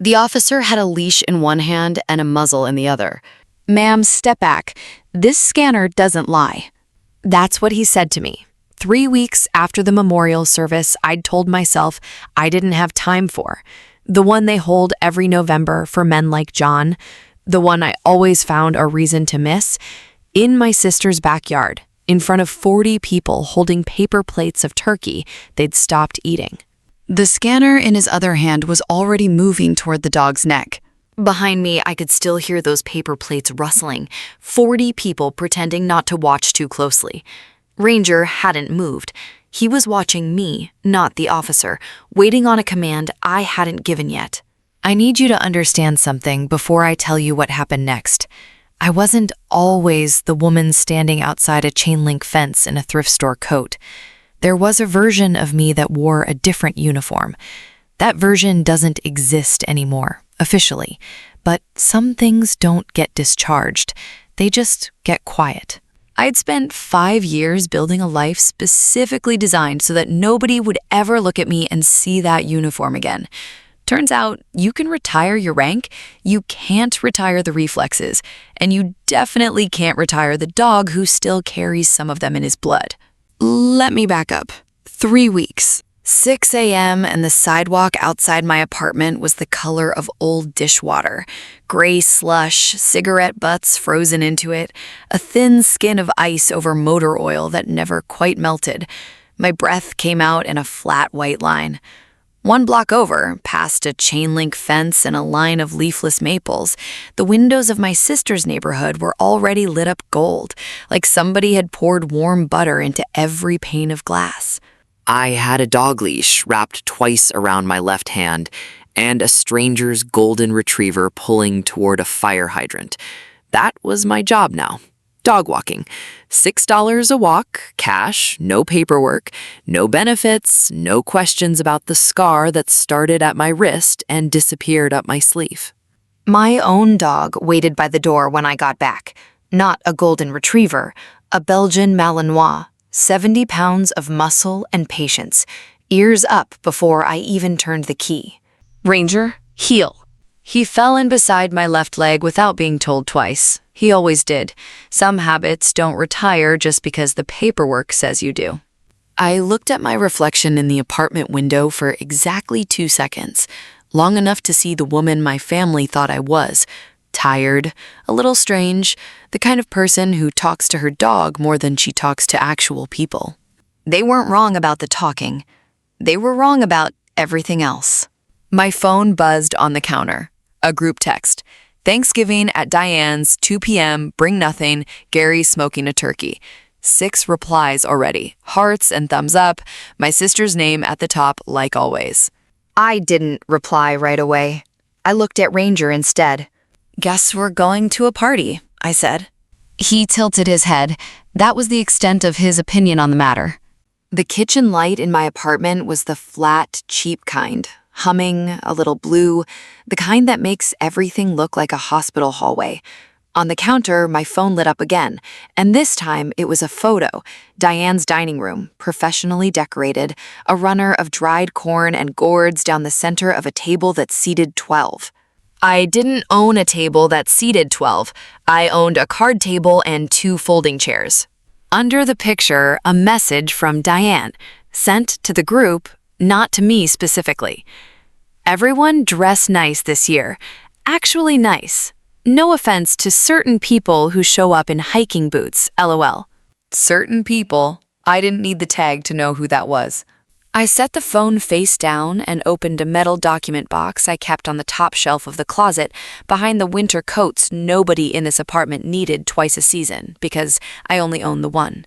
The officer had a leash in one hand and a muzzle in the other. "Ma'am, step back. This scanner doesn't lie." That's what he said to me. 3 weeks after the memorial service I'd told myself I didn't have time for. The one they hold every November for men like John. The one I always found a reason to miss. In my sister's backyard, in front of 40 people holding paper plates of turkey they'd stopped eating. The scanner in his other hand was already moving toward the dog's neck. Behind me, I could still hear those paper plates rustling, 40 people pretending not to watch too closely. Ranger hadn't moved. He was watching me, not the officer, waiting on a command I hadn't given yet. I need you to understand something before I tell you what happened next. I wasn't always the woman standing outside a chain-link fence in a thrift store coat. There was a version of me that wore a different uniform. That version doesn't exist anymore, officially. But some things don't get discharged. They just get quiet. I'd spent 5 years building a life specifically designed so that nobody would ever look at me and see that uniform again. Turns out, you can retire your rank, you can't retire the reflexes, and you definitely can't retire the dog who still carries some of them in his blood. Let me back up. 3 weeks. 6 a.m. and the sidewalk outside my apartment was the color of old dishwater. Gray slush, cigarette butts frozen into it, a thin skin of ice over motor oil that never quite melted. My breath came out in a flat white line. 1 block over, past a chain-link fence and a line of leafless maples, the windows of my sister's neighborhood were already lit up gold, like somebody had poured warm butter into every pane of glass. I had a dog leash wrapped twice around my left hand and a stranger's golden retriever pulling toward a fire hydrant. That was my job now. Dog walking. $6 a walk, cash, no paperwork, no benefits, no questions about the scar that started at my wrist and disappeared up my sleeve. My own dog waited by the door when I got back. Not a golden retriever, a Belgian Malinois. 70 pounds of muscle and patience, ears up before I even turned the key. "Ranger, heel." He fell in beside my left leg without being told twice. He always did. Some habits don't retire just because the paperwork says you do. I looked at my reflection in the apartment window for exactly 2 seconds, long enough to see the woman my family thought I was. Tired, a little strange, the kind of person who talks to her dog more than she talks to actual people. They weren't wrong about the talking. They were wrong about everything else. My phone buzzed on the counter. A group text. "Thanksgiving at Diane's, 2 p.m., bring nothing, Gary smoking a turkey." 6 replies already, hearts and thumbs up, my sister's name at the top like always. I didn't reply right away. I looked at Ranger instead. "Guess we're going to a party," I said. He tilted his head. That was the extent of his opinion on the matter. The kitchen light in my apartment was the flat, cheap kind, humming, a little blue, the kind that makes everything look like a hospital hallway. On the counter, my phone lit up again, and this time it was a photo. Diane's dining room, professionally decorated, a runner of dried corn and gourds down the center of a table that seated 12. I didn't own a table that seated 12. I owned a card table and 2 folding chairs. Under the picture, a message from Diane, sent to the group, not to me specifically. "Everyone dress nice this year. Actually nice. No offense to certain people who show up in hiking boots, LOL." Certain people. I didn't need the tag to know who that was. I set the phone face down and opened a metal document box I kept on the top shelf of the closet behind the winter coats nobody in this apartment needed twice a season because I only owned the one.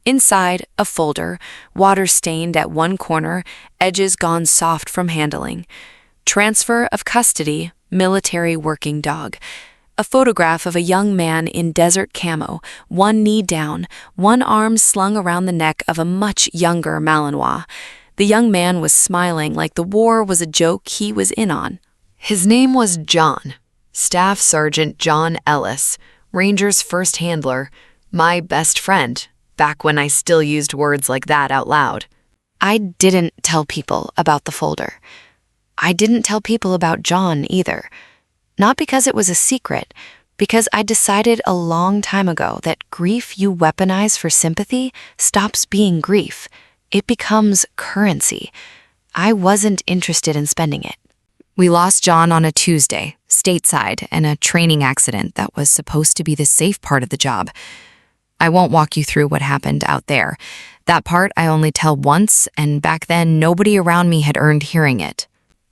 Inside, a folder, water-stained at one corner, edges gone soft from handling. Transfer of custody, military working dog. A photograph of a young man in desert camo, one knee down, one arm slung around the neck of a much younger Malinois. The young man was smiling like the war was a joke he was in on. His name was John, Staff Sergeant John Ellis, Ranger's first handler, my best friend, back when I still used words like that out loud. I didn't tell people about the folder. I didn't tell people about John either. Not because it was a secret, because I decided a long time ago that grief you weaponize for sympathy stops being grief. It becomes currency. I wasn't interested in spending it. We lost John on a Tuesday, stateside, in a training accident that was supposed to be the safe part of the job. I won't walk you through what happened out there. That part I only tell once, and back then nobody around me had earned hearing it.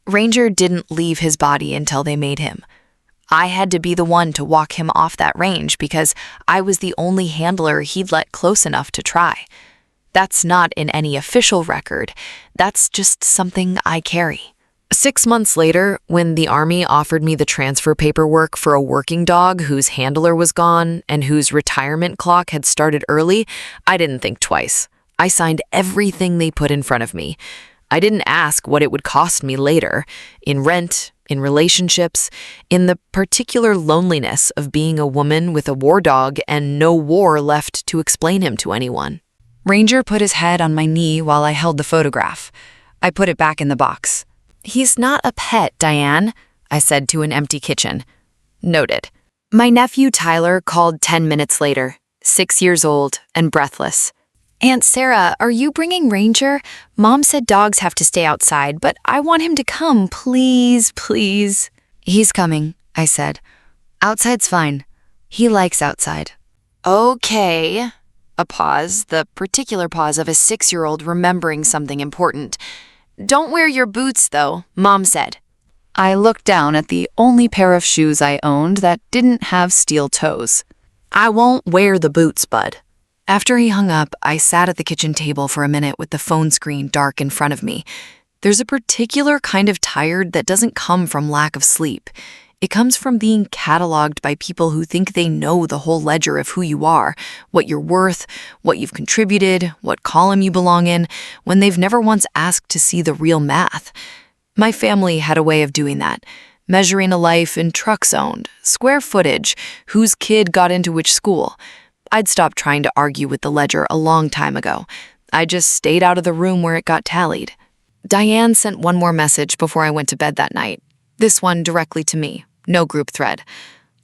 Ranger didn't leave his body until they made him. I had to be the one to walk him off that range because I was the only handler he'd let close enough to try. That's not in any official record. That's just something I carry. 6 months later, when the Army offered me the transfer paperwork for a working dog whose handler was gone and whose retirement clock had started early, I didn't think twice. I signed everything they put in front of me. I didn't ask what it would cost me later, in rent, in relationships, in the particular loneliness of being a woman with a war dog and no war left to explain him to anyone. Ranger put his head on my knee while I held the photograph. I put it back in the box. "He's not a pet, Diane," I said to an empty kitchen. Noted. My nephew Tyler called 10 minutes later, 6 years old and breathless. "Aunt Sarah, are you bringing Ranger? Mom said dogs have to stay outside, but I want him to come, please, please." "He's coming," I said. "Outside's fine. He likes outside." "Okay." A pause, the particular pause of a 6-year-old remembering something important. "Don't wear your boots, though," Mom said. I looked down at the only pair of shoes I owned that didn't have steel toes. "I won't wear the boots, bud." After he hung up, I sat at the kitchen table for a minute with the phone screen dark in front of me. There's a particular kind of tired that doesn't come from lack of sleep. It comes from being cataloged by people who think they know the whole ledger of who you are, what you're worth, what you've contributed, what column you belong in, when they've never once asked to see the real math. My family had a way of doing that, measuring a life in trucks owned, square footage, whose kid got into which school. I'd stopped trying to argue with the ledger a long time ago. I just stayed out of the room where it got tallied. Diane sent one more message before I went to bed that night. This one directly to me, no group thread.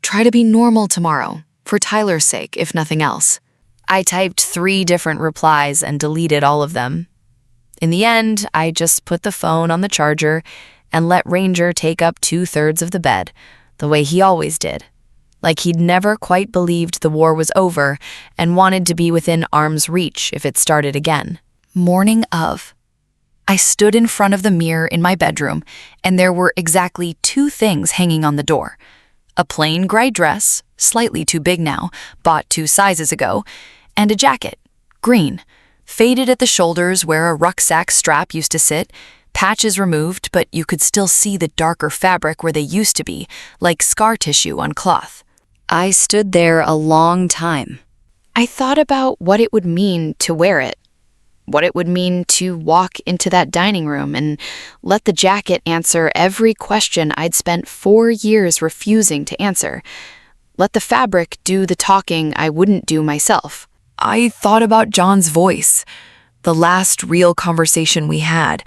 "Try to be normal tomorrow, for Tyler's sake, if nothing else." I typed 3 different replies and deleted all of them. In the end, I just put the phone on the charger and let Ranger take up 2/3 of the bed, the way he always did. Like he'd never quite believed the war was over and wanted to be within arm's reach if it started again. Morning of. I stood in front of the mirror in my bedroom, and there were exactly 2 things hanging on the door. A plain gray dress, slightly too big now, bought 2 sizes ago, and a jacket, green, faded at the shoulders where a rucksack strap used to sit, patches removed, but you could still see the darker fabric where they used to be, like scar tissue on cloth. I stood there a long time. I thought about what it would mean to wear it. What it would mean to walk into that dining room and let the jacket answer every question I'd spent 4 years refusing to answer. Let the fabric do the talking I wouldn't do myself. I thought about John's voice, the last real conversation we had,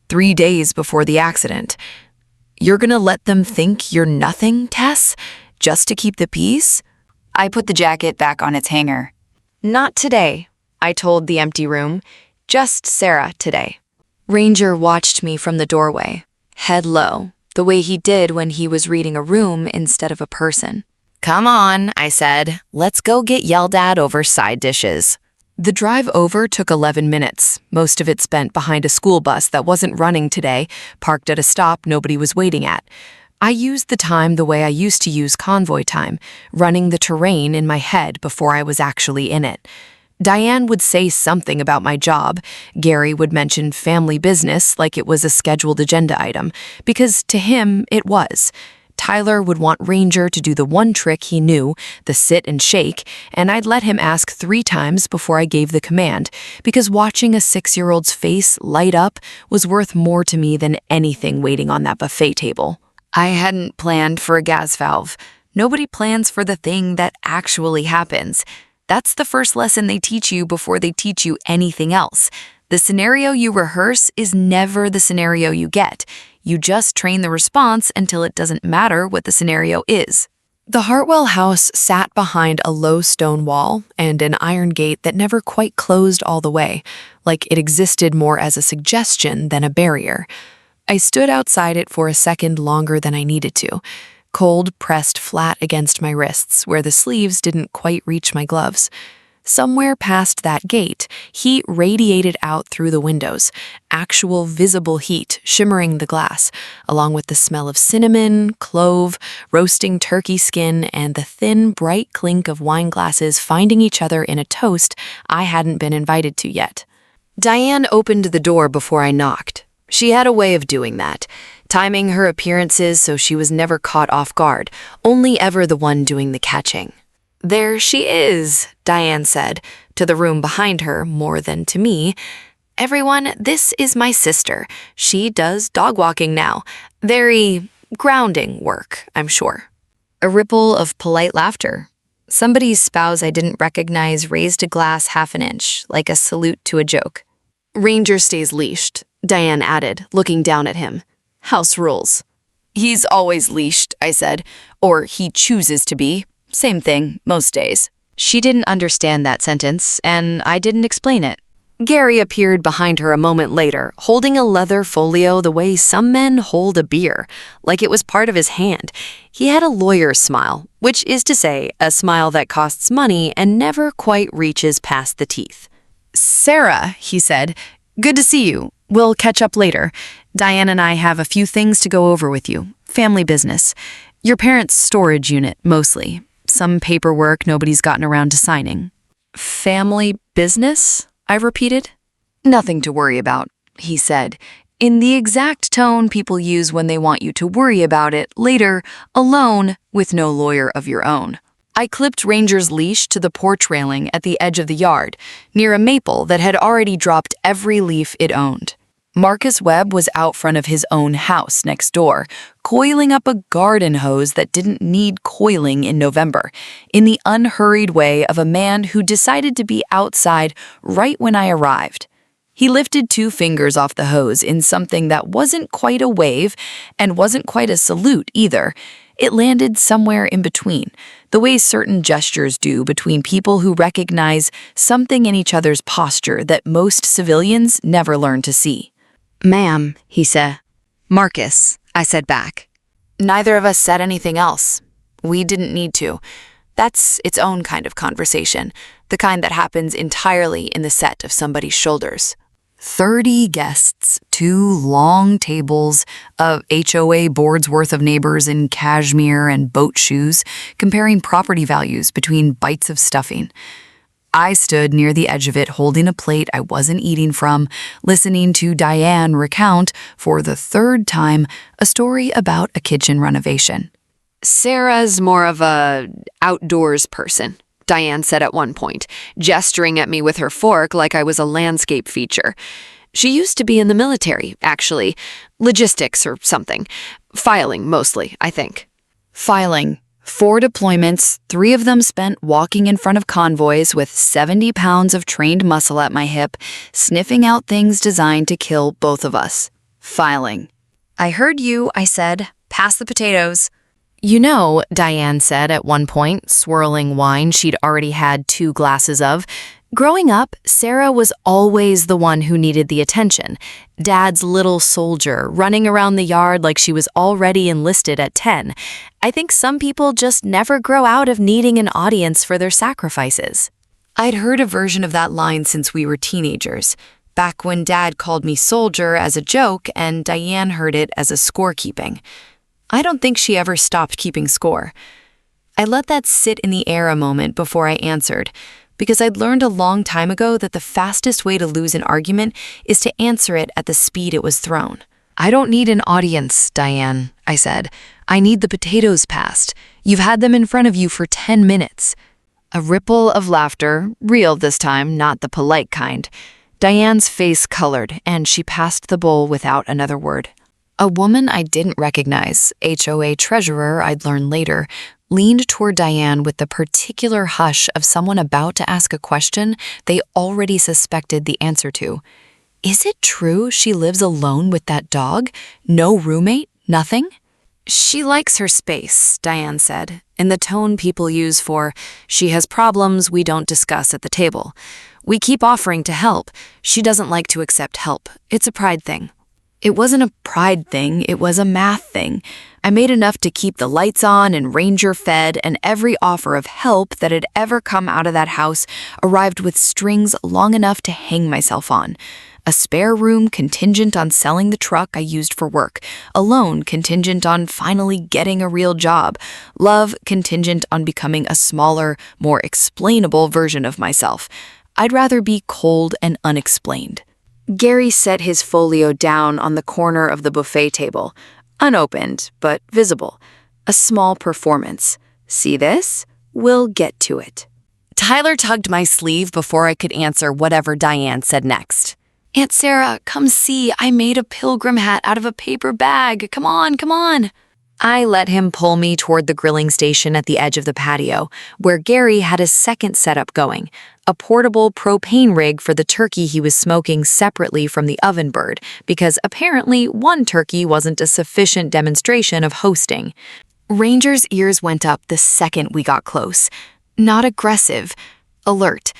3 days before the accident. "You're gonna let them think you're nothing, Tess, just to keep the peace?" I put the jacket back on its hanger. "Not today," I told the empty room. "Just Sarah today." Ranger watched me from the doorway, head low, the way he did when he was reading a room instead of a person. "Come on," I said. "Let's go get yelled at over side dishes." The drive over took 11 minutes, most of it spent behind a school bus that wasn't running today, parked at a stop nobody was waiting at. I used the time the way I used to use convoy time, running the terrain in my head before I was actually in it. Diane would say something about my job. Gary would mention family business like it was a scheduled agenda item, because to him it was. Tyler would want Ranger to do the one trick he knew, the sit and shake, and I'd let him ask 3 times before I gave the command, because watching a 6-year-old's face light up was worth more to me than anything waiting on that buffet table. I hadn't planned for a gas valve. Nobody plans for the thing that actually happens. That's the first lesson they teach you before they teach you anything else. The scenario you rehearse is never the scenario you get. You just train the response until it doesn't matter what the scenario is. The Hartwell house sat behind a low stone wall and an iron gate that never quite closed all the way, like it existed more as a suggestion than a barrier. I stood outside it for a second longer than I needed to, cold pressed flat against my wrists where the sleeves didn't quite reach my gloves. Somewhere past that gate, heat radiated out through the windows, actual visible heat shimmering the glass, along with the smell of cinnamon, clove, roasting turkey skin, and the thin, bright clink of wine glasses finding each other in a toast I hadn't been invited to yet. Diane opened the door before I knocked. She had a way of doing that, timing her appearances so she was never caught off guard, only ever the one doing the catching. "There she is," Diane said, to the room behind her more than to me. "Everyone, this is my sister. She does dog walking now. Very grounding work, I'm sure." A ripple of polite laughter. Somebody's spouse I didn't recognize raised a glass half an inch, like a salute to a joke. "Ranger stays leashed," Diane added, looking down at him. "House rules." "He's always leashed," I said. "Or he chooses to be. Same thing, most days." She didn't understand that sentence, and I didn't explain it. Gary appeared behind her a moment later, holding a leather folio the way some men hold a beer, like it was part of his hand. He had a lawyer's smile, which is to say, a smile that costs money and never quite reaches past the teeth. "Sarah," he said, "good to see you. We'll catch up later. Diane and I have a few things to go over with you. Family business. Your parents' storage unit, mostly. Some paperwork nobody's gotten around to signing." "Family business?" I repeated. "Nothing to worry about," he said, in the exact tone people use when they want you to worry about it later, alone, with no lawyer of your own. I clipped Ranger's leash to the porch railing at the edge of the yard, near a maple that had already dropped every leaf it owned. Marcus Webb was out front of his own house next door, coiling up a garden hose that didn't need coiling in November, in the unhurried way of a man who decided to be outside right when I arrived. He lifted 2 fingers off the hose in something that wasn't quite a wave and wasn't quite a salute either. It landed somewhere in between, the way certain gestures do between people who recognize something in each other's posture that most civilians never learn to see. "Ma'am," he said. "Marcus," I said back. Neither of us said anything else. We didn't need to. That's its own kind of conversation, the kind that happens entirely in the set of somebody's shoulders. 30 guests, 2 long tables, a HOA board's worth of neighbors in cashmere and boat shoes, comparing property values between bites of stuffing. I stood near the edge of it holding a plate I wasn't eating from, listening to Diane recount, for the 3rd time, a story about a kitchen renovation. "Sarah's more of a outdoors person," Diane said at one point, gesturing at me with her fork like I was a landscape feature. "She used to be in the military, actually. Logistics or something. Filing, mostly, I think." Filing. 4 deployments, 3 of them spent walking in front of convoys with 70 pounds of trained muscle at my hip, sniffing out things designed to kill both of us. Filing. "I heard you," I said. "Pass the potatoes." "You know," Diane said at one point, swirling wine she'd already had 2 glasses of, "growing up, Sarah was always the one who needed the attention. Dad's little soldier, running around the yard like she was already enlisted at 10. I think some people just never grow out of needing an audience for their sacrifices." I'd heard a version of that line since we were teenagers, back when Dad called me soldier as a joke and Diane heard it as a scorekeeping. I don't think she ever stopped keeping score. I let that sit in the air a moment before I answered, because I'd learned a long time ago that the fastest way to lose an argument is to answer it at the speed it was thrown. "I don't need an audience, Diane," I said. "I need the potatoes passed. You've had them in front of you for 10 minutes. A ripple of laughter, real this time, not the polite kind. Diane's face colored, and she passed the bowl without another word. A woman I didn't recognize, HOA treasurer I'd learn later, leaned toward Diane with the particular hush of someone about to ask a question they already suspected the answer to. Is it true she lives alone with that dog? No roommate? Nothing? She likes her space, Diane said, in the tone people use for, she has problems we don't discuss at the table. We keep offering to help. She doesn't like to accept help. It's a pride thing. It wasn't a pride thing, it was a math thing. I made enough to keep the lights on and Ranger fed, and every offer of help that had ever come out of that house arrived with strings long enough to hang myself on. A spare room contingent on selling the truck I used for work, a loan contingent on finally getting a real job, love contingent on becoming a smaller, more explainable version of myself. I'd rather be cold and unexplained. Gary set his folio down on the corner of the buffet table, unopened but visible. A small performance. See this? We'll get to it. Tyler tugged my sleeve before I could answer whatever Diane said next. Aunt Sarah, come see, I made a pilgrim hat out of a paper bag. Come on, come on. I let him pull me toward the grilling station at the edge of the patio, where Gary had a second setup going, a portable propane rig for the turkey he was smoking separately from the oven bird, because apparently one turkey wasn't a sufficient demonstration of hosting. Ranger's ears went up the second we got close. Not aggressive, alert.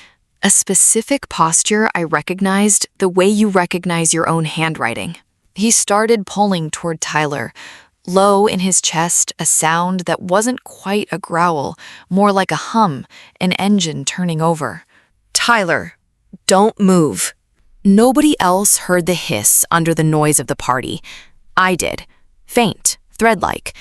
A specific posture I recognized, the way you recognize your own handwriting. He started pulling toward Tyler. Low in his chest, a sound that wasn't quite a growl, more like a hum, an engine turning over. Tyler, don't move. Nobody else heard the hiss under the noise of the party. I did. Faint, thread-like.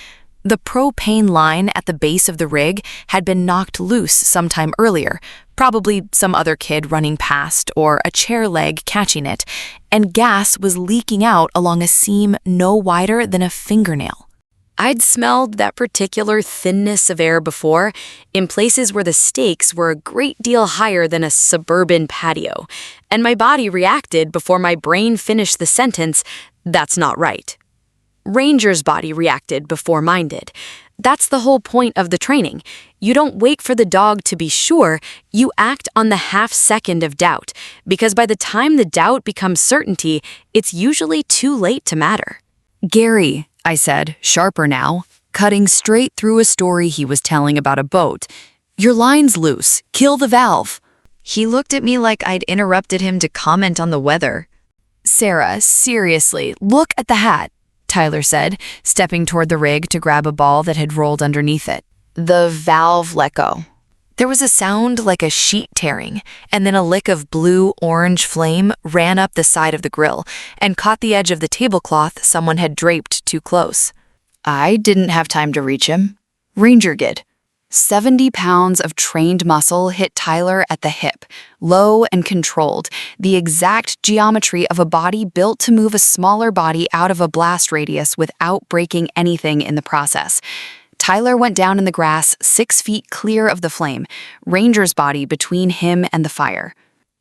The propane line at the base of the rig had been knocked loose sometime earlier, probably some other kid running past or a chair leg catching it, and gas was leaking out along a seam no wider than a fingernail. I'd smelled that particular thinness of air before, in places where the stakes were a great deal higher than a suburban patio, and my body reacted before my brain finished the sentence, "That's not right." Ranger's body reacted before mine did. That's the whole point of the training. You don't wait for the dog to be sure, you act on the half second of doubt, because by the time the doubt becomes certainty, it's usually too late to matter. "Gary," I said, sharper now, cutting straight through a story he was telling about a boat. "Your line's loose. Kill the valve." He looked at me like I'd interrupted him to comment on the weather. "Sarah, seriously, look at the hat," Tyler said, stepping toward the rig to grab a ball that had rolled underneath it. The valve let go. There was a sound like a sheet tearing, and then a lick of blue-orange flame ran up the side of the grill and caught the edge of the tablecloth someone had draped too close. I didn't have time to reach him. Ranger did. 70 pounds of trained muscle hit Tyler at the hip, low and controlled, the exact geometry of a body built to move a smaller body out of a blast radius without breaking anything in the process. Tyler went down in the grass 6 feet clear of the flame, Ranger's body between him and the fire.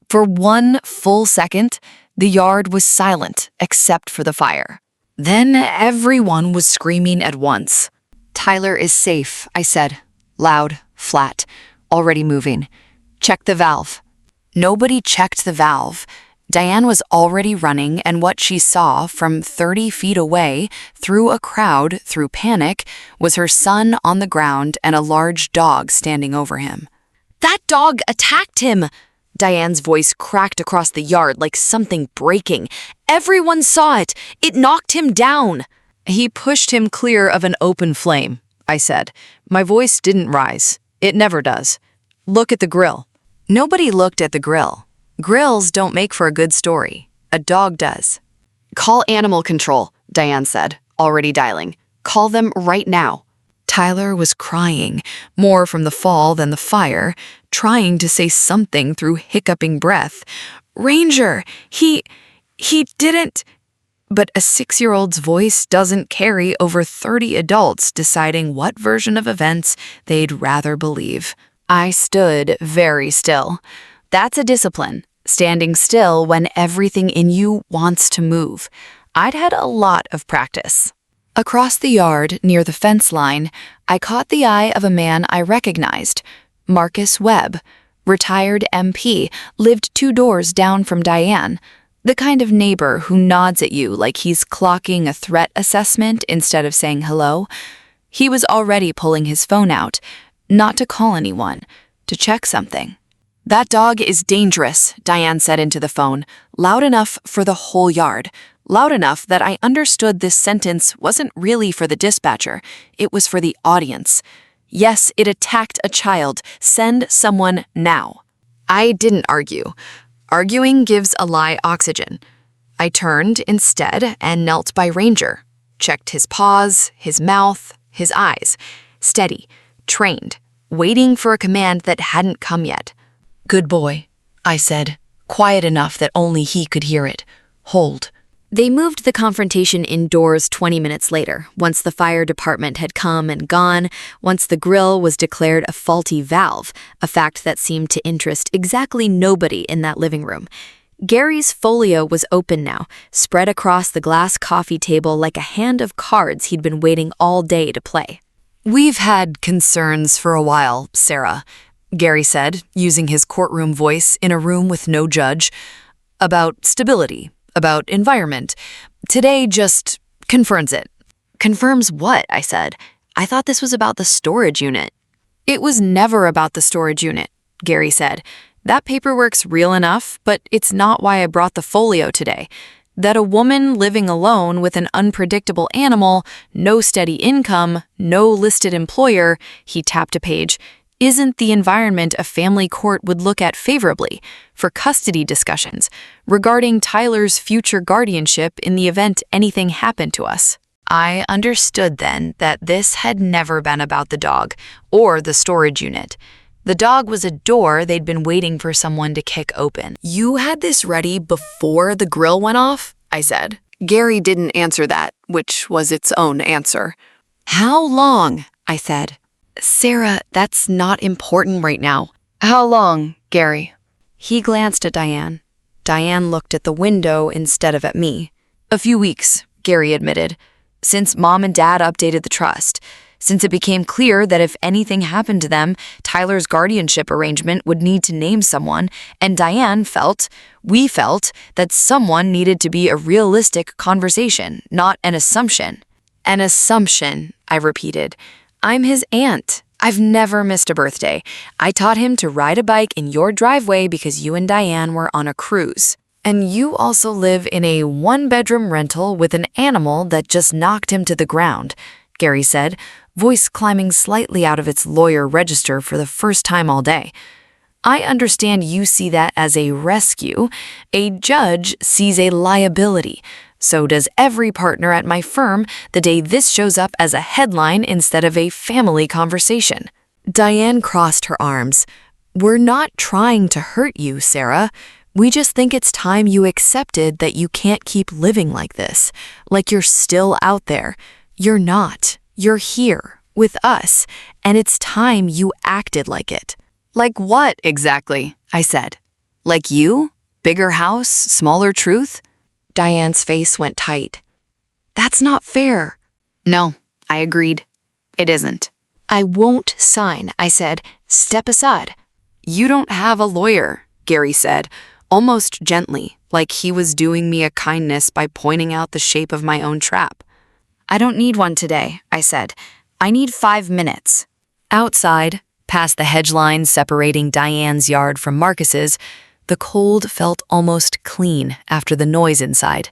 For 1 full second, the yard was silent except for the fire. Then everyone was screaming at once. "Tyler is safe," I said. Loud, flat, already moving. "Check the valve." Nobody checked the valve. Diane was already running, and what she saw from 30 feet away, through a crowd, through panic, was her son on the ground and a large dog standing over him. "That dog attacked him!" Diane's voice cracked across the yard like something breaking. "Everyone saw it! It knocked him down!" "He pushed him clear of an open flame," I said. My voice didn't rise. It never does. "Look at the grill." Nobody looked at the grill. Grills don't make for a good story. A dog does. "Call animal control," Diane said, already dialing. "Call them right now." Tyler was crying, more from the fall than the fire, trying to say something through hiccuping breath. "Ranger, he didn't..." But a 6-year-old's voice doesn't carry over 30 adults deciding what version of events they'd rather believe. I stood very still. That's a discipline, standing still when everything in you wants to move. I'd had a lot of practice. Across the yard, near the fence line, I caught the eye of a man I recognized. Marcus Webb, retired MP, lived 2 doors down from Diane. The kind of neighbor who nods at you like he's clocking a threat assessment instead of saying hello. He was already pulling his phone out, not to call anyone, to check something. "That dog is dangerous," Diane said into the phone, loud enough for the whole yard, loud enough that I understood this sentence wasn't really for the dispatcher, it was for the audience. "Yes, it attacked a child. Send someone now." I didn't argue. Arguing gives a lie oxygen. I turned instead and knelt by Ranger, checked his paws, his mouth, his eyes, steady, trained, waiting for a command that hadn't come yet. "Good boy," I said, quiet enough that only he could hear it. "Hold." They moved the confrontation indoors 20 minutes later, once the fire department had come and gone, once the grill was declared a faulty valve, a fact that seemed to interest exactly nobody in that living room. Gary's folio was open now, spread across the glass coffee table like a hand of cards he'd been waiting all day to play. "We've had concerns for a while, Sarah," Gary said, using his courtroom voice in a room with no judge, "about stability, about environment. Today just confirms it." "Confirms what?" I said. "I thought this was about the storage unit." "It was never about the storage unit," Gary said. "That paperwork's real enough, but it's not why I brought the folio today. That a woman living alone with an unpredictable animal, no steady income, no listed employer," he tapped a page, "isn't the environment a family court would look at favorably for custody discussions regarding Tyler's future guardianship in the event anything happened to us." I understood then that this had never been about the dog or the storage unit. The dog was a door they'd been waiting for someone to kick open. "You had this ready before the grill went off?" I said. Gary didn't answer that, which was its own answer. "How long?" I said. "Sarah, that's not important right now." "How long, Gary?" He glanced at Diane. Diane looked at the window instead of at me. "A few weeks," Gary admitted, "since Mom and Dad updated the trust. Since it became clear that if anything happened to them, Tyler's guardianship arrangement would need to name someone, and we felt, that someone needed to be a realistic conversation, not an assumption." "An assumption," I repeated. "I'm his aunt. I've never missed a birthday. I taught him to ride a bike in your driveway because you and Diane were on a cruise. And you also live in a one-bedroom rental with an animal that just knocked him to the ground," Gary said, voice climbing slightly out of its lawyer register for the first time all day. "I understand you see that as a rescue. A judge sees a liability. So does every partner at my firm the day this shows up as a headline instead of a family conversation." Diane crossed her arms. "We're not trying to hurt you, Sarah. We just think it's time you accepted that you can't keep living like this, like you're still out there. You're not. You're here, with us, and it's time you acted like it." "Like what, exactly?" I said. "Like you? Bigger house, smaller truth?" Diane's face went tight. "That's not fair." "No," I agreed. "It isn't." "I won't sign," I said. "Step aside." "You don't have a lawyer," Gary said, almost gently, like he was doing me a kindness by pointing out the shape of my own trap. "I don't need one today," I said. "I need 5 minutes." Outside, past the hedge line separating Diane's yard from Marcus's, the cold felt almost clean after the noise inside.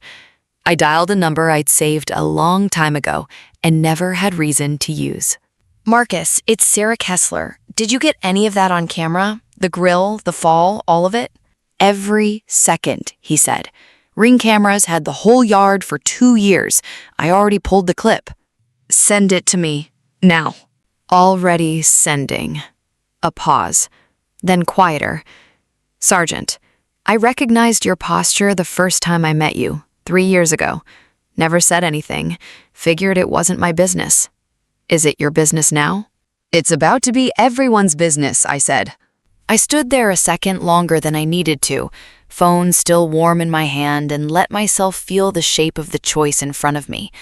I dialed a number I'd saved a long time ago and never had reason to use. "Marcus, it's Sarah Kessler. Did you get any of that on camera? The grill, the fall, all of it?" "Every second," he said. "Ring cameras had the whole yard for 2 years. I already pulled the clip." "Send it to me. Now." "Already sending." A pause. Then quieter. "Sergeant, I recognized your posture the first time I met you, 3 years ago. Never said anything. Figured it wasn't my business. Is it your business now?" "It's about to be everyone's business," I said. I stood there a second longer than I needed to, phone still warm in my hand, and let myself feel the shape of the choice in front of me.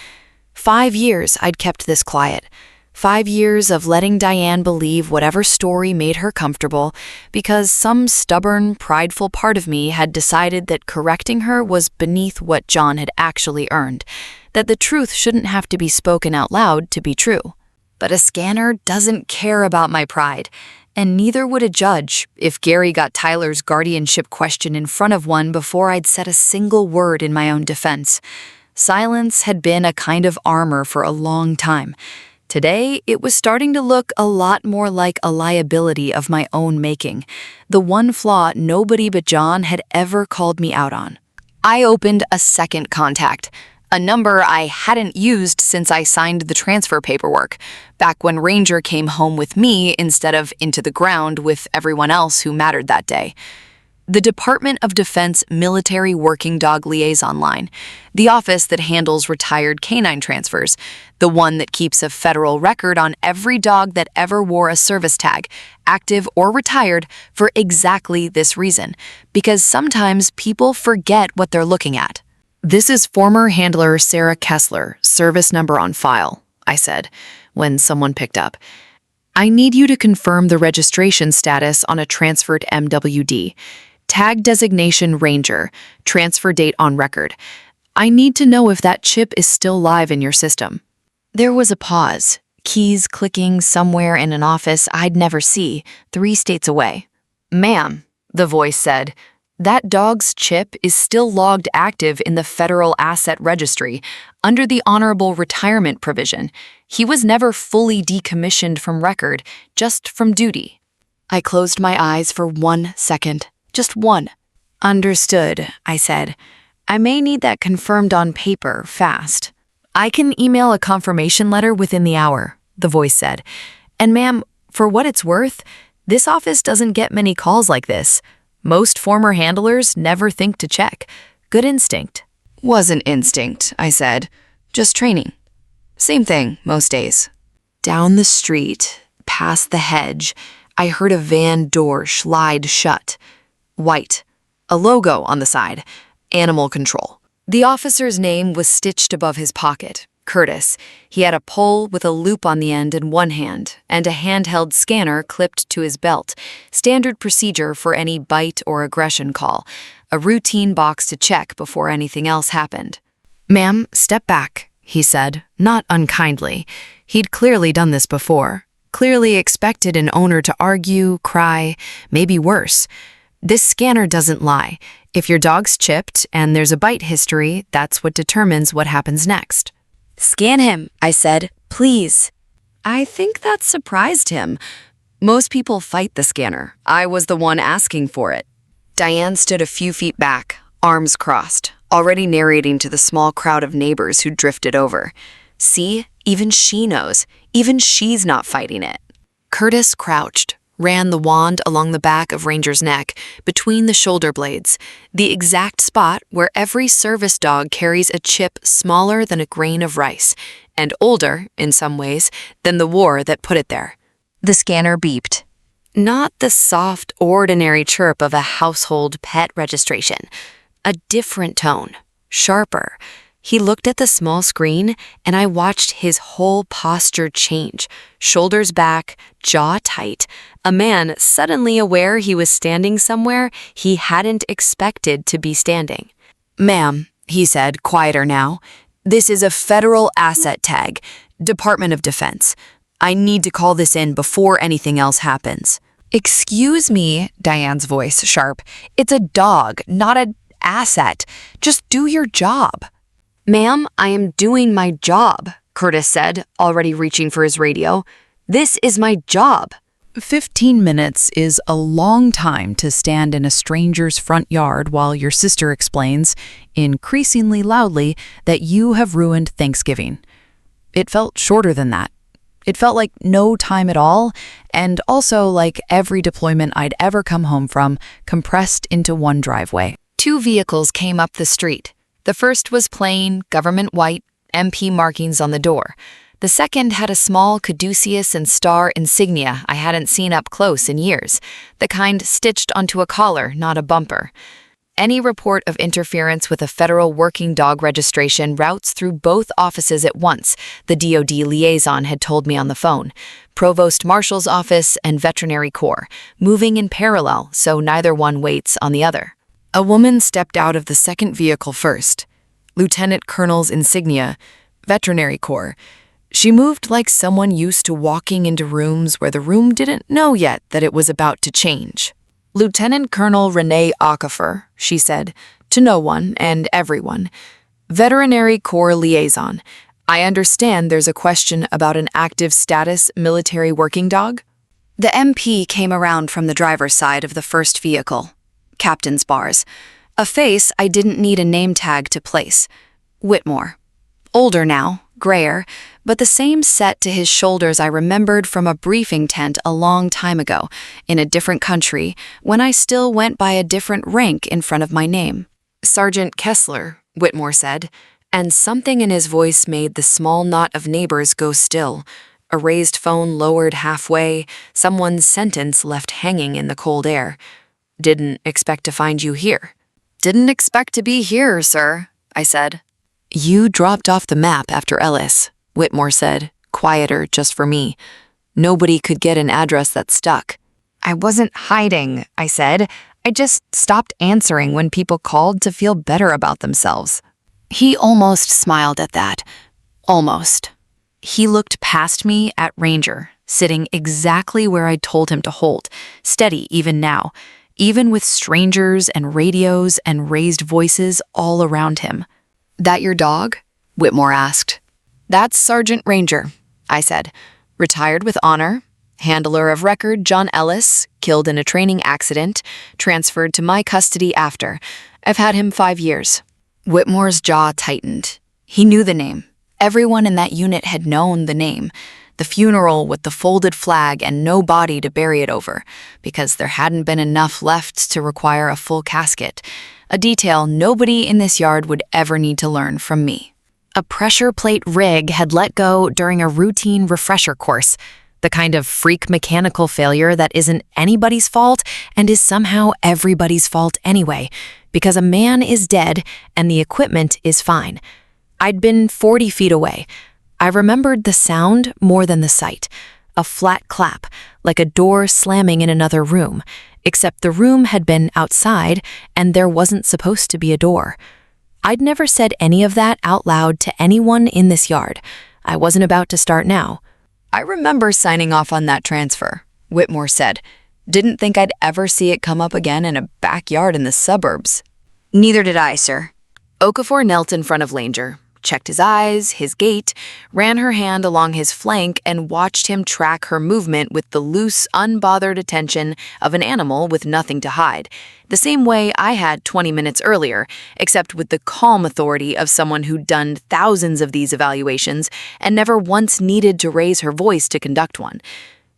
5 years I'd kept this quiet. 5 years of letting Diane believe whatever story made her comfortable because some stubborn, prideful part of me had decided that correcting her was beneath what John had actually earned, that the truth shouldn't have to be spoken out loud to be true. But a scanner doesn't care about my pride, and neither would a judge if Gary got Tyler's guardianship question in front of one before I'd said a single word in my own defense. Silence had been a kind of armor for a long time. Today, it was starting to look a lot more like a liability of my own making, the one flaw nobody but John had ever called me out on. I opened a second contact, a number I hadn't used since I signed the transfer paperwork, back when Ranger came home with me instead of into the ground with everyone else who mattered that day. The Department of Defense Military Working Dog Liaison Line, the office that handles retired canine transfers, the one that keeps a federal record on every dog that ever wore a service tag, active or retired, for exactly this reason, because sometimes people forget what they're looking at. "This is former handler Sarah Kessler, service number on file," I said, when someone picked up. "I need you to confirm the registration status on a transferred MWD. Tag designation Ranger, transfer date on record. I need to know if that chip is still live in your system." There was a pause, keys clicking somewhere in an office I'd never see, 3 states away. "Ma'am," the voice said, "that dog's chip is still logged active in the Federal Asset Registry under the Honorable Retirement provision. He was never fully decommissioned from record, just from duty." I closed my eyes for 1 second. Just one. "Understood," I said. "I may need that confirmed on paper, fast." "I can email a confirmation letter within the hour," the voice said. "And ma'am, for what it's worth, this office doesn't get many calls like this. Most former handlers never think to check. Good instinct." "Wasn't instinct," I said. "Just training. Same thing, most days." Down the street, past the hedge, I heard a van door slide shut. White. A logo on the side. Animal Control. The officer's name was stitched above his pocket. Curtis. He had a pole with a loop on the end in one hand and a handheld scanner clipped to his belt. Standard procedure for any bite or aggression call. A routine box to check before anything else happened. "Ma'am, step back," he said, not unkindly. He'd clearly done this before. Clearly expected an owner to argue, cry, maybe worse. "This scanner doesn't lie. If your dog's chipped and there's a bite history, that's what determines what happens next." "Scan him," I said, "please." I think that surprised him. Most people fight the scanner. I was the one asking for it. Diane stood a few feet back, arms crossed, already narrating to the small crowd of neighbors who drifted over. "See, even she knows. Even she's not fighting it." Curtis crouched, ran the wand along the back of Ranger's neck, between the shoulder blades, the exact spot where every service dog carries a chip smaller than a grain of rice, and older, in some ways, than the war that put it there. The scanner beeped. Not the soft, ordinary chirp of a household pet registration. A different tone, sharper. He looked at the small screen, and I watched his whole posture change. Shoulders back, jaw tight. A man suddenly aware he was standing somewhere he hadn't expected to be standing. "Ma'am," he said, quieter now, "this is a federal asset tag, Department of Defense. I need to call this in before anything else happens." "Excuse me," Diane's voice sharp. "It's a dog, not an asset. Just do your job." "Ma'am, I am doing my job," Curtis said, already reaching for his radio. "This is my job." 15 minutes is a long time to stand in a stranger's front yard while your sister explains, increasingly loudly, that you have ruined Thanksgiving. It felt shorter than that. It felt like no time at all, and also like every deployment I'd ever come home from compressed into one driveway. 2 vehicles came up the street. The first was plain, government white, MP markings on the door. The second had a small caduceus and star insignia I hadn't seen up close in years, the kind stitched onto a collar, not a bumper. Any report of interference with a federal working dog registration routes through both offices at once, the DoD liaison had told me on the phone. Provost Marshal's office and Veterinary Corps, moving in parallel so neither one waits on the other. A woman stepped out of the second vehicle first. Lieutenant Colonel's insignia, Veterinary Corps. She moved like someone used to walking into rooms where the room didn't know yet that it was about to change. Lieutenant Colonel Renee Okafor, she said, to no one and everyone. Veterinary Corps liaison. I understand there's a question about an active status military working dog? The MP came around from the driver's side of the first vehicle. Captain's bars. A face I didn't need a name tag to place. Whitmore. Older now, grayer, but the same set to his shoulders I remembered from a briefing tent a long time ago, in a different country, when I still went by a different rank in front of my name. Sergeant Kessler, Whitmore said, and something in his voice made the small knot of neighbors go still. A raised phone lowered halfway, someone's sentence left hanging in the cold air. Didn't expect to find you here. Didn't expect to be here, sir, I said. You dropped off the map after Ellis, Whitmore said, quieter just for me. Nobody could get an address that stuck. I wasn't hiding, I said. I just stopped answering when people called to feel better about themselves. He almost smiled at that. Almost. He looked past me at Ranger, sitting exactly where I told him to hold, steady even now, even with strangers and radios and raised voices all around him. That your dog? Whitmore asked. That's Sergeant Ranger, I said. Retired with honor. Handler of record John Ellis, killed in a training accident, transferred to my custody after. I've had him 5 years. Whitmore's jaw tightened. He knew the name. Everyone in that unit had known the name. The funeral with the folded flag and no body to bury it over, because there hadn't been enough left to require a full casket. A detail nobody in this yard would ever need to learn from me. A pressure plate rig had let go during a routine refresher course, the kind of freak mechanical failure that isn't anybody's fault and is somehow everybody's fault anyway, because a man is dead and the equipment is fine. I'd been 40 feet away. I remembered the sound more than the sight. A flat clap, like a door slamming in another room, except the room had been outside and there wasn't supposed to be a door. I'd never said any of that out loud to anyone in this yard. I wasn't about to start now. I remember signing off on that transfer, Whitmore said. Didn't think I'd ever see it come up again in a backyard in the suburbs. Neither did I, sir. Okafor knelt in front of Langer, checked his eyes, his gait, ran her hand along his flank and watched him track her movement with the loose, unbothered attention of an animal with nothing to hide, the same way I had 20 minutes earlier, except with the calm authority of someone who'd done thousands of these evaluations and never once needed to raise her voice to conduct one.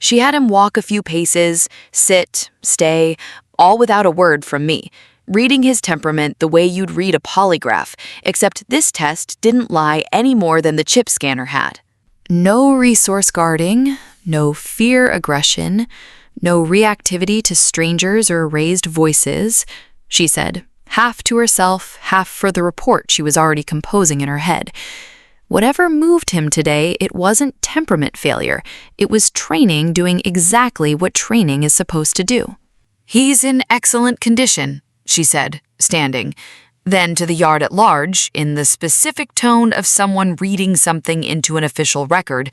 She had him walk a few paces, sit, stay, all without a word from me, reading his temperament the way you'd read a polygraph, except this test didn't lie any more than the chip scanner had. No resource guarding, no fear aggression, no reactivity to strangers or raised voices, she said, half to herself, half for the report she was already composing in her head. Whatever moved him today, it wasn't temperament failure. It was training doing exactly what training is supposed to do. He's in excellent condition, she said, standing. Then to the yard at large, in the specific tone of someone reading something into an official record,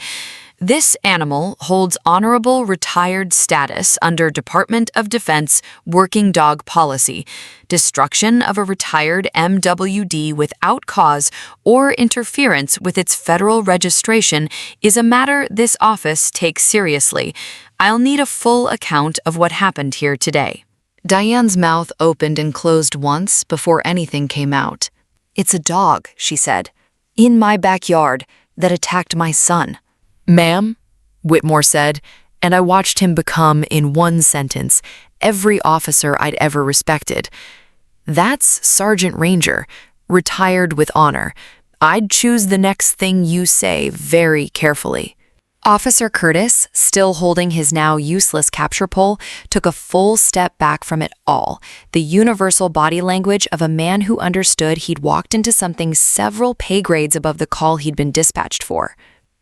this animal holds honorable retired status under Department of Defense working dog policy. Destruction of a retired MWD without cause or interference with its federal registration is a matter this office takes seriously. I'll need a full account of what happened here today. Diane's mouth opened and closed once before anything came out. It's a dog, she said, in my backyard that attacked my son. Ma'am, Whitmore said, and I watched him become, in one sentence, every officer I'd ever respected. That's Sergeant Ranger, retired with honor. I'd choose the next thing you say very carefully. Officer Curtis, still holding his now useless capture pole, took a full step back from it all, the universal body language of a man who understood he'd walked into something several pay grades above the call he'd been dispatched for.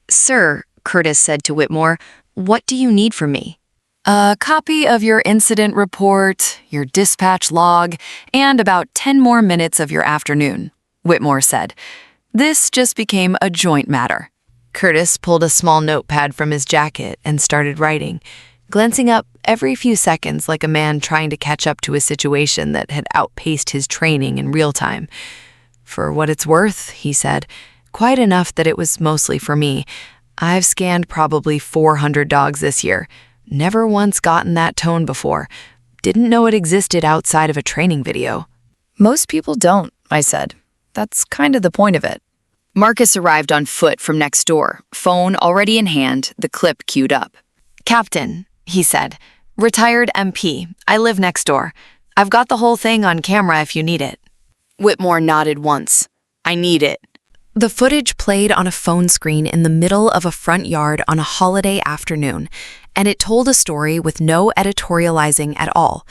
Sir, Curtis said to Whitmore, what do you need from me? A copy of your incident report, your dispatch log, and about 10 more minutes of your afternoon, Whitmore said. This just became a joint matter. Curtis pulled a small notepad from his jacket and started writing, glancing up every few seconds like a man trying to catch up to a situation that had outpaced his training in real time. For what it's worth, he said, quite enough that it was mostly for me. I've scanned probably 400 dogs this year. Never once gotten that tone before. Didn't know it existed outside of a training video. Most people don't, I said. That's kind of the point of it. Marcus arrived on foot from next door, phone already in hand, the clip queued up. Captain, he said, retired MP. I live next door. I've got the whole thing on camera if you need it. Whitmore nodded once. I need it. The footage played on a phone screen in the middle of a front yard on a holiday afternoon, and it told a story with no editorializing at all.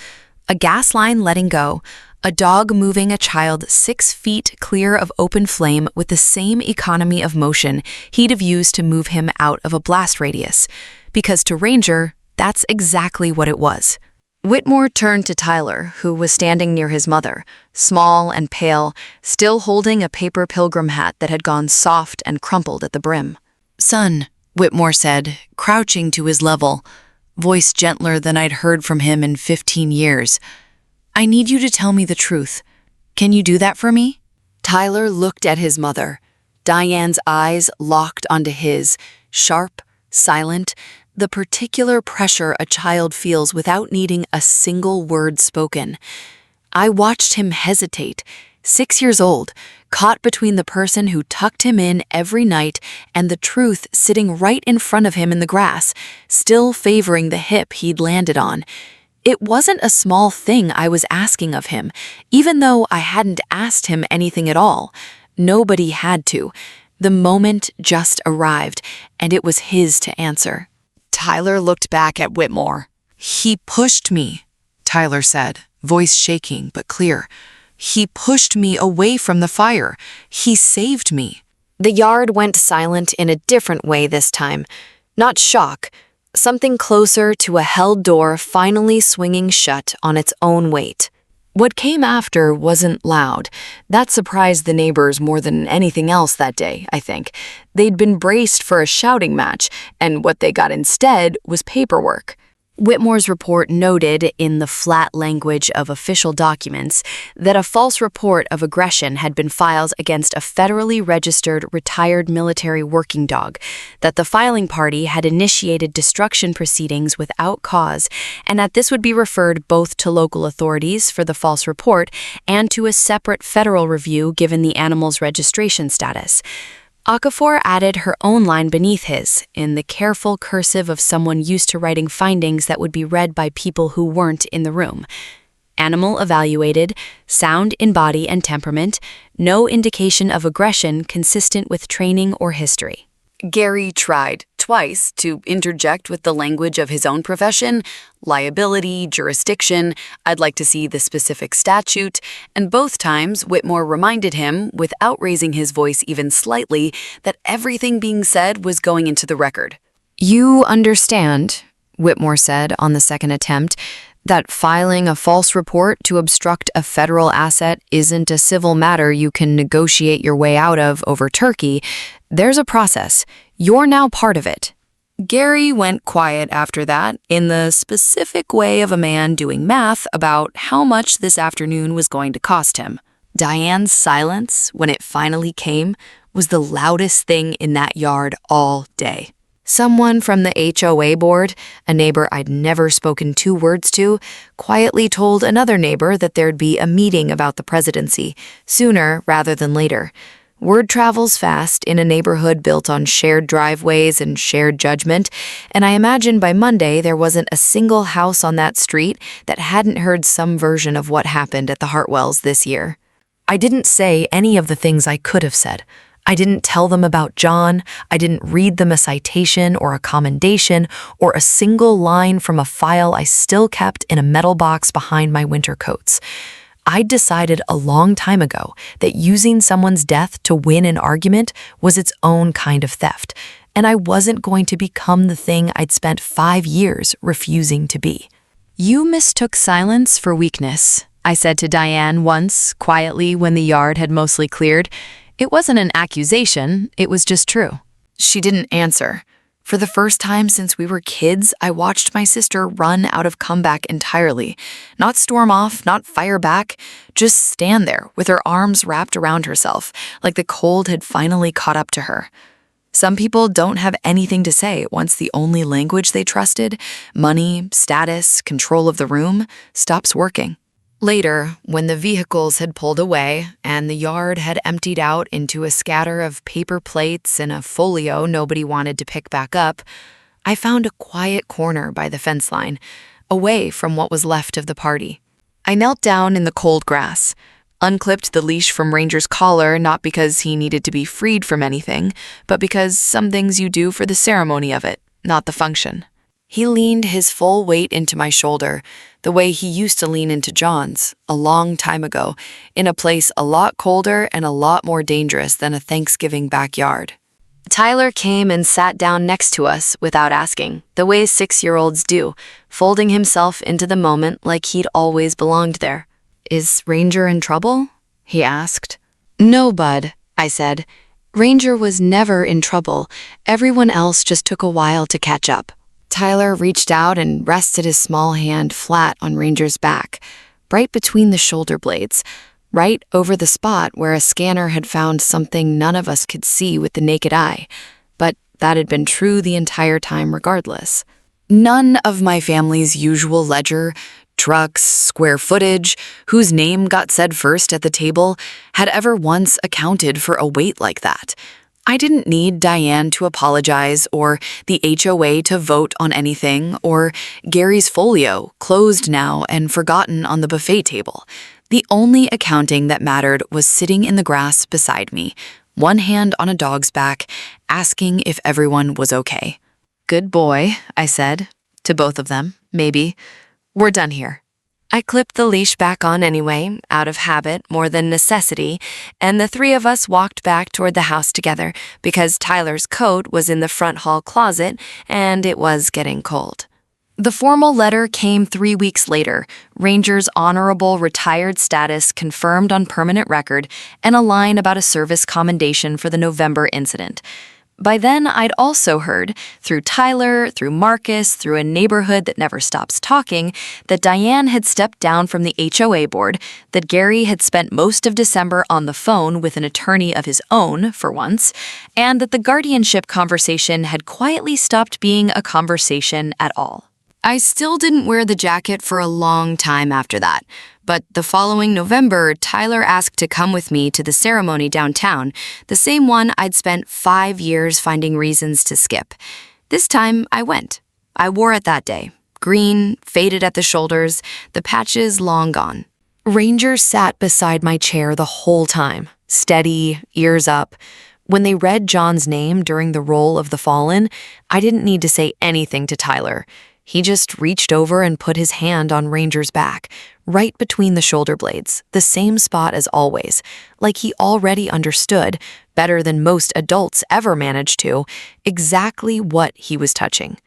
A gas line letting go, a dog moving a child 6 feet clear of open flame with the same economy of motion he'd have used to move him out of a blast radius. Because to Ranger, that's exactly what it was. Whitmore turned to Tyler, who was standing near his mother, small and pale, still holding a paper pilgrim hat that had gone soft and crumpled at the brim. Son, Whitmore said, crouching to his level, voice gentler than I'd heard from him in 15 years. I need you to tell me the truth. Can you do that for me? Tyler looked at his mother. Diane's eyes locked onto his, sharp, silent, the particular pressure a child feels without needing a single word spoken. I watched him hesitate, 6 years old, caught between the person who tucked him in every night and the truth sitting right in front of him in the grass, still favoring the hip he'd landed on. It wasn't a small thing I was asking of him, even though I hadn't asked him anything at all. Nobody had to. The moment just arrived, and it was his to answer. Tyler looked back at Whitmore. He pushed me, Tyler said, voice shaking but clear. He pushed me away from the fire. He saved me. The yard went silent in a different way this time. Not shock, something closer to a held door finally swinging shut on its own weight. What came after wasn't loud. That surprised the neighbors more than anything else that day, I think. They'd been braced for a shouting match, and what they got instead was paperwork. Whitmore's report noted, in the flat language of official documents, that a false report of aggression had been filed against a federally registered retired military working dog, that the filing party had initiated destruction proceedings without cause, and that this would be referred both to local authorities for the false report and to a separate federal review given the animal's registration status. Okafor added her own line beneath his, in the careful cursive of someone used to writing findings that would be read by people who weren't in the room. Animal evaluated, sound in body and temperament, no indication of aggression consistent with training or history. Gary tried, twice, to interject with the language of his own profession, liability, jurisdiction, I'd like to see the specific statute, and both times Whitmore reminded him, without raising his voice even slightly, that everything being said was going into the record. You understand, Whitmore said on the second attempt, that filing a false report to obstruct a federal asset isn't a civil matter you can negotiate your way out of over Turkey. There's a process. You're now part of it. Gary went quiet after that, in the specific way of a man doing math about how much this afternoon was going to cost him. Diane's silence, when it finally came, was the loudest thing in that yard all day. Someone from the HOA board, a neighbor I'd never spoken 2 words to, quietly told another neighbor that there'd be a meeting about the presidency, sooner rather than later. Word travels fast in a neighborhood built on shared driveways and shared judgment, and I imagine by Monday there wasn't a single house on that street that hadn't heard some version of what happened at the Hartwells this year. I didn't say any of the things I could have said. I didn't tell them about John. I didn't read them a citation or a commendation or a single line from a file I still kept in a metal box behind my winter coats. I'd decided a long time ago that using someone's death to win an argument was its own kind of theft, and I wasn't going to become the thing I'd spent 5 years refusing to be. You mistook silence for weakness, I said to Diane once, quietly, when the yard had mostly cleared. It wasn't an accusation, it was just true. She didn't answer. For the first time since we were kids, I watched my sister run out of comeback entirely. Not storm off, not fire back, just stand there with her arms wrapped around herself, like the cold had finally caught up to her. Some people don't have anything to say once the only language they trusted, money, status, control of the room, stops working. Later, when the vehicles had pulled away and the yard had emptied out into a scatter of paper plates and a folio nobody wanted to pick back up, I found a quiet corner by the fence line, away from what was left of the party. I knelt down in the cold grass, unclipped the leash from Ranger's collar not because he needed to be freed from anything, but because some things you do for the ceremony of it, not the function. He leaned his full weight into my shoulder, the way he used to lean into John's, a long time ago, in a place a lot colder and a lot more dangerous than a Thanksgiving backyard. Tyler came and sat down next to us without asking, the way 6-year-olds do, folding himself into the moment like he'd always belonged there. "Is Ranger in trouble?" he asked. "No, Bud," I said. "Ranger was never in trouble. Everyone else just took a while to catch up." Tyler reached out and rested his small hand flat on Ranger's back, right between the shoulder blades, right over the spot where a scanner had found something none of us could see with the naked eye. But that had been true the entire time regardless. None of my family's usual ledger, trucks, square footage, whose name got said first at the table, had ever once accounted for a weight like that. I didn't need Diane to apologize, or the HOA to vote on anything, or Gary's folio, closed now and forgotten on the buffet table. The only accounting that mattered was sitting in the grass beside me, one hand on a dog's back, asking if everyone was okay. "Good boy," I said, to both of them, maybe. "We're done here." I clipped the leash back on anyway, out of habit more than necessity, and the 3 of us walked back toward the house together because Tyler's coat was in the front hall closet and it was getting cold. The formal letter came 3 weeks later, Ranger's honorable retired status confirmed on permanent record, and a line about a service commendation for the November incident. By then, I'd also heard, through Tyler, through Marcus, through a neighborhood that never stops talking, that Diane had stepped down from the HOA board, that Gary had spent most of December on the phone with an attorney of his own, for once, and that the guardianship conversation had quietly stopped being a conversation at all. I still didn't wear the jacket for a long time after that, but the following November, Tyler asked to come with me to the ceremony downtown, the same one I'd spent 5 years finding reasons to skip. This time, I went. I wore it that day. Green, faded at the shoulders, the patches long gone. Ranger sat beside my chair the whole time, steady, ears up. When they read John's name during the roll of the fallen, I didn't need to say anything to Tyler. He just reached over and put his hand on Ranger's back, right between the shoulder blades, the same spot as always, like he already understood, better than most adults ever managed to, exactly what he was touching.